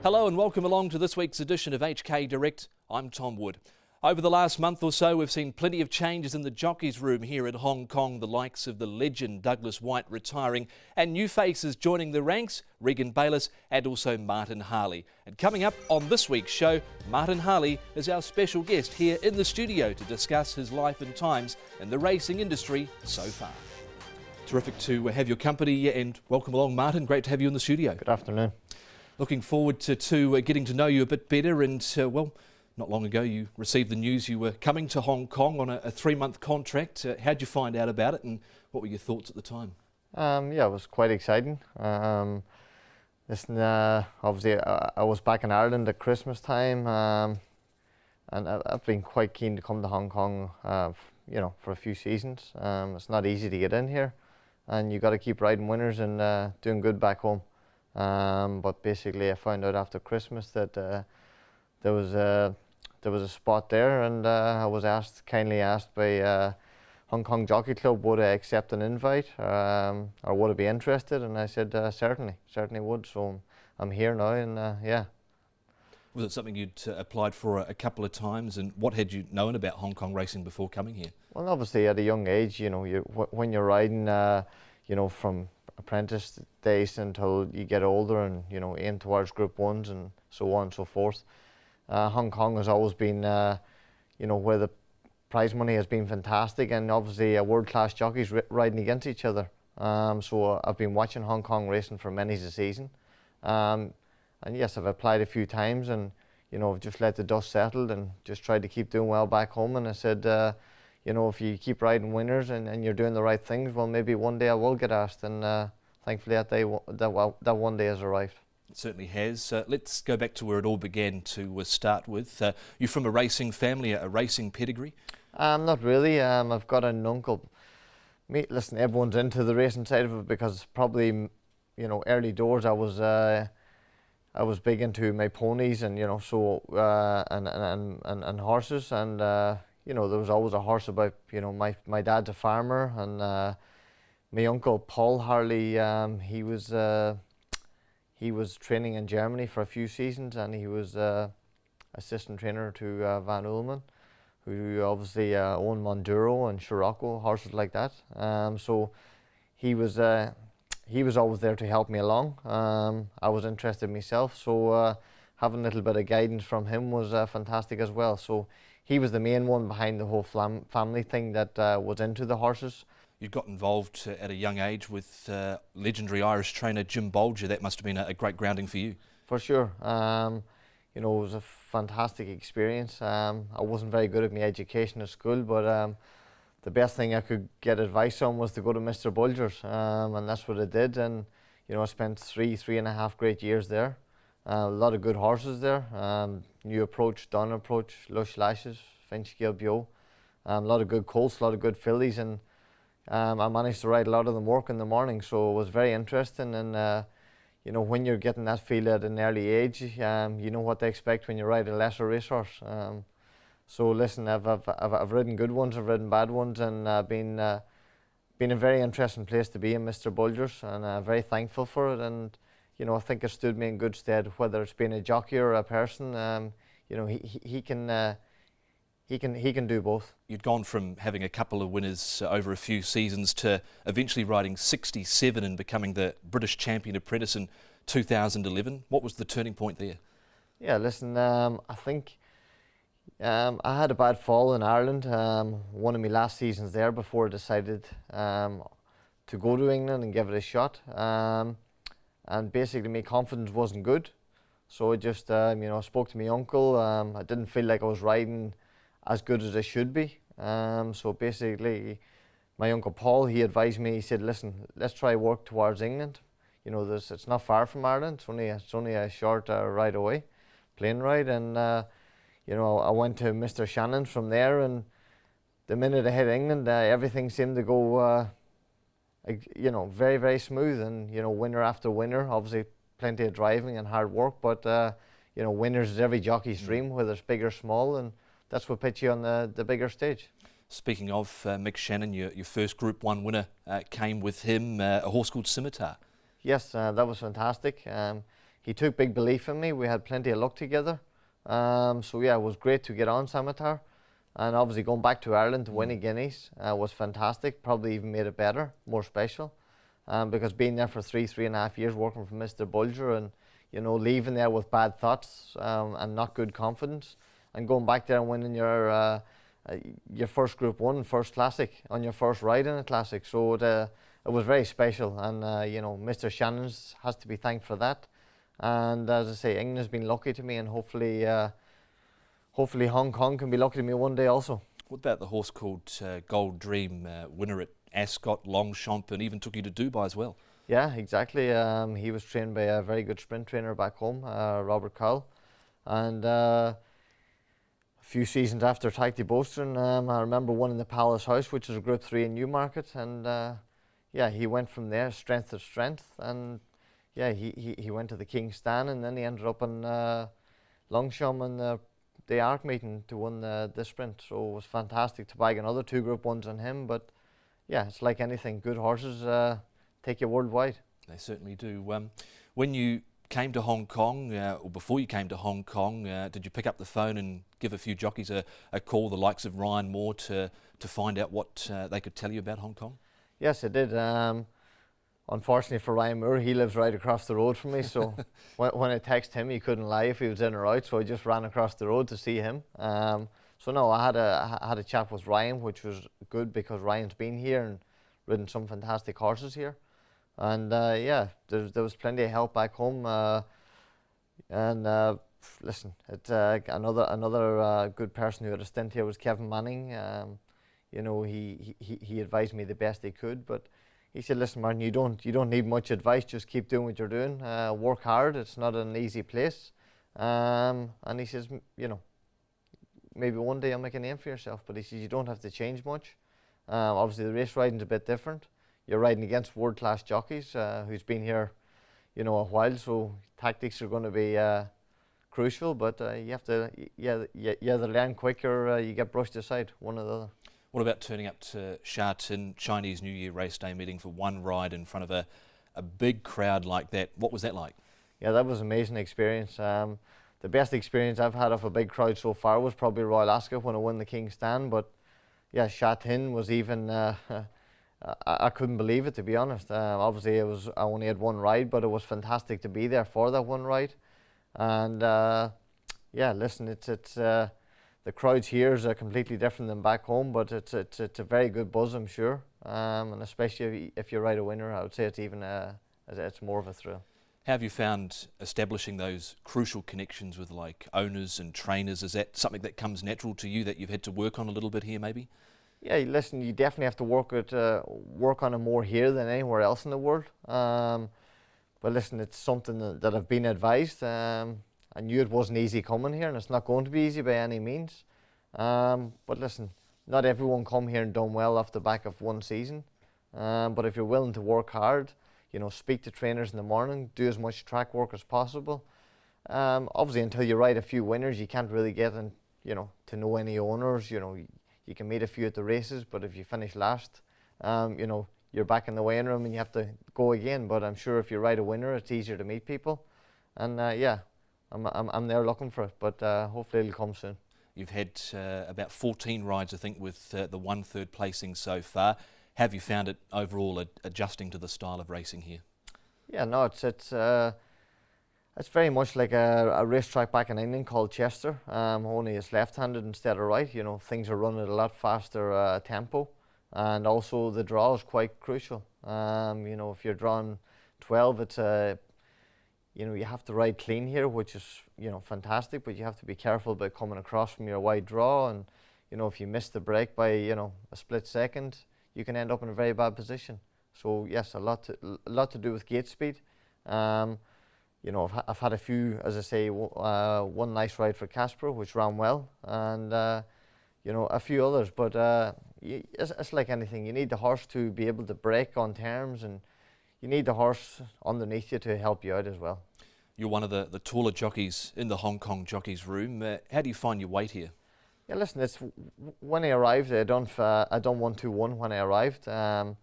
Hello and welcome along to this week's edition of HK Direct. I'm Tom Wood. Over the last month or so, we've seen plenty of changes in the jockeys room here in Hong Kong, the likes of the legend Douglas White retiring and new faces joining the ranks, Regan Bayliss and also Martin Harley. And coming up on this week's show, Martin Harley is our special guest here in the studio to discuss his life and times in the racing industry so far. Terrific to have your company and welcome along, Martin. Great to have you in the studio. Good afternoon. Looking forward to getting to know you a bit better and, well, not long ago you received the news you were coming to Hong Kong on a 3-month contract. How'd you find out about it and what were your thoughts at the time? Yeah, it was quite exciting. Listen, obviously I was back in Ireland at Christmas time and I've been quite keen to come to Hong Kong, for a few seasons. It's not easy to get in here and you got to keep riding winners and doing good back home. But basically I found out after Christmas that there was a spot there, and I was kindly asked by Hong Kong Jockey Club would I accept an invite or would I be interested, and I said certainly would. So I'm here now, and yeah. Was it something you'd applied for a couple of times, and what had you known about Hong Kong racing before coming here? Well, obviously at a young age, when you're riding, from apprentice days until you get older and aim towards Group 1s and so on and so forth. Hong Kong has always been, where the prize money has been fantastic, and obviously world-class jockeys riding against each other. So I've been watching Hong Kong racing for many's a season. And yes, I've applied a few times and, I've just let the dust settle and just tried to keep doing well back home. And I said, if you keep riding winners and you're doing the right things, well, maybe one day I will get asked. And thankfully that one day has arrived. It certainly has. Let's go back to where it all began to start with. You're from a racing family, a racing pedigree? Not really. I've got an uncle. Listen, everyone's into the racing side of it because probably, early doors I was big into my ponies and, and horses, and there was always a horse about. My dad's a farmer, and my uncle Paul Harley, he was training in Germany for a few seasons, and he was assistant trainer to Van Ullman, who obviously owned Monduro and Scirocco, horses like that. So he was always there to help me along. I was interested myself, so having a little bit of guidance from him was fantastic as well. So he was the main one behind the whole family thing that was into the horses. You got involved at a young age with legendary Irish trainer Jim Bolger. That must have been a great grounding for you. For sure. It was a fantastic experience. I wasn't very good at my education at school, but the best thing I could get advice on was to go to Mr. Bolger's, and that's what I did. And I spent three and a half great years there. A lot of good horses there. New Approach, Don Approach, Lush Lashes, Finch Gale Bio. A lot of good colts, a lot of good fillies, and I managed to ride a lot of them work in the morning, so it was very interesting. And when you're getting that feel at an early age, you know what to expect when you ride a lesser racehorse. So listen, I've ridden good ones, I've ridden bad ones, and been a very interesting place to be in, Mr. Bolger's, and I'm very thankful for it. And I think it stood me in good stead, whether it's being a jockey or a person. He can do both. You'd gone from having a couple of winners over a few seasons to eventually riding 67 and becoming the British Champion Apprentice in 2011. What was the turning point there? Yeah, listen, I think I had a bad fall in Ireland, one of my last seasons there before I decided to go to England and give it a shot. And basically my confidence wasn't good. So I just, spoke to my uncle. I didn't feel like I was riding as good as I should be. So basically, my uncle Paul, he advised me. He said, "Listen, let's try work towards England. It's not far from Ireland. It's only a short ride away, plane ride." And I went to Mr. Shannon's from there, and the minute I hit England, everything seemed to go, very, very smooth. And winner after winner. Obviously, plenty of driving and hard work, but winners is every jockey's dream, whether it's big or small, and that's what puts you on the bigger stage. Speaking of Mick Shannon, your first Group 1 winner came with him, a horse called Scimitar. Yes, that was fantastic. he took big belief in me. We had plenty of luck together. So yeah, it was great to get on Samatar. And obviously going back to Ireland to win a Guineas was fantastic. Probably even made it better, more special. Because being there for 3.5 years working for Mr. Bulger, and leaving there with bad thoughts and not good confidence, and going back there and winning your first Group 1, first Classic, on your first ride in a Classic. So it was very special, and Mr. Shannon's has to be thanked for that. And as I say, England's been lucky to me, and hopefully Hong Kong can be lucky to me one day also. What about the horse called Gold Dream, winner at Ascot, Longchamp, and even took you to Dubai as well? Yeah, exactly. He was trained by a very good sprint trainer back home, Robert Cowell. And a few seasons after Tacti Bostrom, I remember winning the Palace House, which is a Group 3 in Newmarket. And yeah, he went from there, strength to strength. And yeah, he went to the King's Stand, and then he ended up in Longchamp and the Arc meeting to win the sprint. So it was fantastic to bag another 2 Group 1s on him. But yeah, it's like anything, good horses take you worldwide. They certainly do. When you came to Hong Kong, or before you came to Hong Kong, did you pick up the phone and give a few jockeys a call, the likes of Ryan Moore, to find out what they could tell you about Hong Kong? Yes, I did. Unfortunately for Ryan Moore, he lives right across the road from me, so when I texted him, he couldn't lie if he was in or out, so I just ran across the road to see him. So no, I had a chat with Ryan, which was good because Ryan's been here and ridden some fantastic horses here. And yeah, there was plenty of help back home. Listen, it's another good person who had a stint here was Kevin Manning. He advised me the best he could, but he said, "Listen, Martin, you don't need much advice. Just keep doing what you're doing. Work hard. It's not an easy place." And he says, maybe one day I'll make a name for yourself. But he says you don't have to change much. Obviously, the race riding's a bit different. You're riding against world-class jockeys who's been here, a while. So tactics are going to be crucial. But you have to, either learn quick or you get brushed aside, one or the other. What about turning up to Sha Tin Chinese New Year race day meeting for one ride in front of a big crowd like that? What was that like? Yeah, that was an amazing experience. The best experience I've had of a big crowd so far was probably Royal Ascot when I won the King's Stand. But yeah, Sha Tin was even, I couldn't believe it, to be honest. Obviously I only had one ride, but it was fantastic to be there for that one ride. And yeah, listen, it's the crowds here is completely different than back home, but it's a very good buzz, I'm sure. And especially if you ride a winner, I would say it's even it's more of a thrill. How have you found establishing those crucial connections with like owners and trainers? Is that something that comes natural to you that you've had to work on a little bit here, maybe? Yeah, listen, you definitely have to work on it more here than anywhere else in the world. But listen, it's something that I've been advised. I knew it wasn't easy coming here, and it's not going to be easy by any means. But listen, not everyone come here and done well off the back of one season. But if you're willing to work hard, speak to trainers in the morning, do as much track work as possible. Obviously, until you ride a few winners, you can't really get to know any owners. You can meet a few at the races, but if you finish last, you're back in the weighing room and you have to go again. But I'm sure if you ride a winner, it's easier to meet people. And yeah, I'm there looking for it, but hopefully it'll come soon. You've had about 14 rides, I think, with the 1/3 placing so far. Have you found it overall adjusting to the style of racing here? Yeah, no, it's very much like a racetrack back in England called Chester. Only it's left-handed instead of right. Things are running at a lot faster tempo, and also the draw is quite crucial. If you're drawing 12, it's you have to ride clean here, which is fantastic, but you have to be careful about coming across from your wide draw, and if you miss the break by a split second, you can end up in a very bad position. So yes, a lot to do with gate speed. I've had a few, as I say, one nice ride for Casper, which ran well, and a few others. But it's like anything. You need the horse to be able to break on terms, and you need the horse underneath you to help you out as well. You're one of the taller jockeys in the Hong Kong jockeys room. How do you find your weight here? Yeah, listen, when I arrived, I done 121 when I arrived. I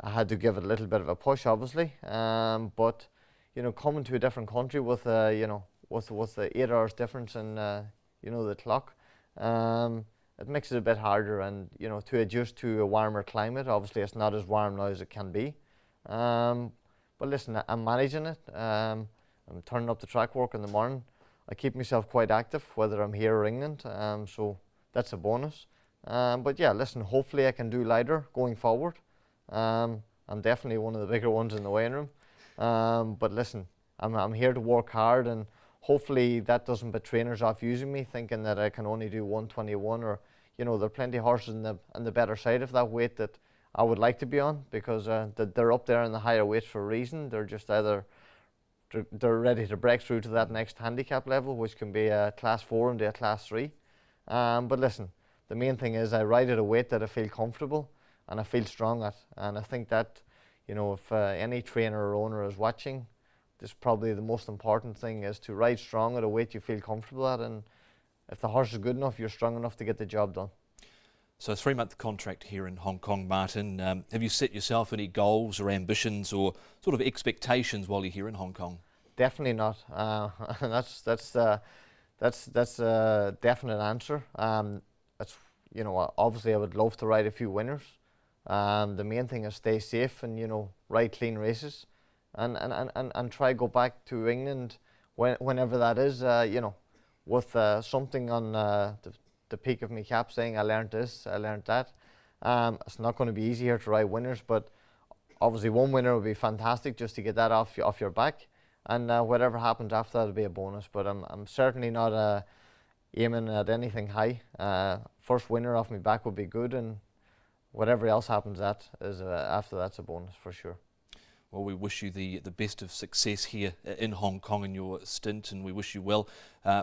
had to give it a little bit of a push, obviously, but coming to a different country with with the 8 hours difference in the clock, it makes it a bit harder, and to adjust to a warmer climate. Obviously, it's not as warm now as it can be, but listen, I'm managing it. I'm turning up the track work in the morning. I keep myself quite active, whether I'm here or England, so that's a bonus. But yeah, listen, hopefully I can do lighter going forward. I'm definitely one of the bigger ones in the weighing room. But listen, I'm here to work hard, and hopefully that doesn't put trainers off using me, thinking that I can only do 121, or there are plenty of horses on the better side of that weight that I would like to be on, because they're up there in the higher weights for a reason. They're just either they're ready to break through to that next handicap level, which can be a class 4 into a class 3. But listen, the main thing is I ride at a weight that I feel comfortable and I feel strong at, and I think that if any trainer or owner is watching, this is probably the most important thing, is to ride strong at a weight you feel comfortable at, and if the horse is good enough, you're strong enough to get the job done. So a 3-month contract here in Hong Kong, Martin. Have you set yourself any goals or ambitions or sort of expectations while you're here in Hong Kong? Definitely not. That's a definite answer. That's obviously I would love to ride a few winners. The main thing is stay safe and ride clean races, and try go back to England whenever that is. With something on the peak of my cap saying I learned this, I learned that. It's not going to be easy here to ride winners, but obviously one winner would be fantastic just to get that off your back, and whatever happens after that will be a bonus. But I'm certainly not aiming at anything high. First winner off my back would be good, and whatever else happens after that's a bonus for sure. Well, we wish you the best of success here in Hong Kong in your stint, and we wish you well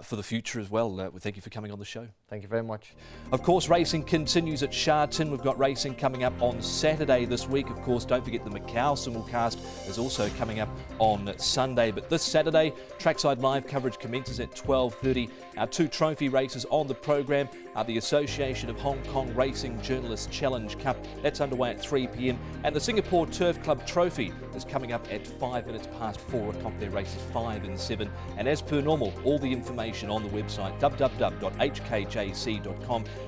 for the future as well. We thank you for coming on the show. Thank you very much. Of course, racing continues at Sha Tin. We've got racing coming up on Saturday this week. Of course, don't forget the Macau simulcast is also coming up on Sunday. But this Saturday, Trackside Live coverage commences at 12:30. Our 2 trophy races on the program are the Association of Hong Kong Racing Journalists Challenge Cup. That's underway at 3 p.m. And the Singapore Turf Club Trophy is coming up at 5 minutes past 4 o'clock. Their races 5 and 7. And as per normal, all the information on the website www.hkjc.com,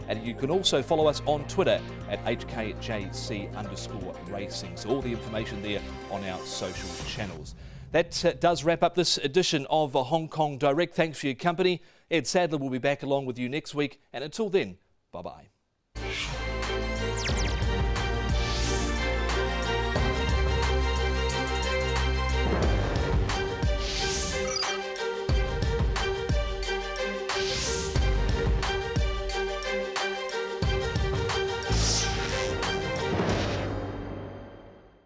and you can also follow us on Twitter at HKJC_racing. So all the information there on our social channels. That does wrap up this edition of Hong Kong Direct. Thanks for your company. Ed Sadler will be back along with you next week, and until then, bye-bye.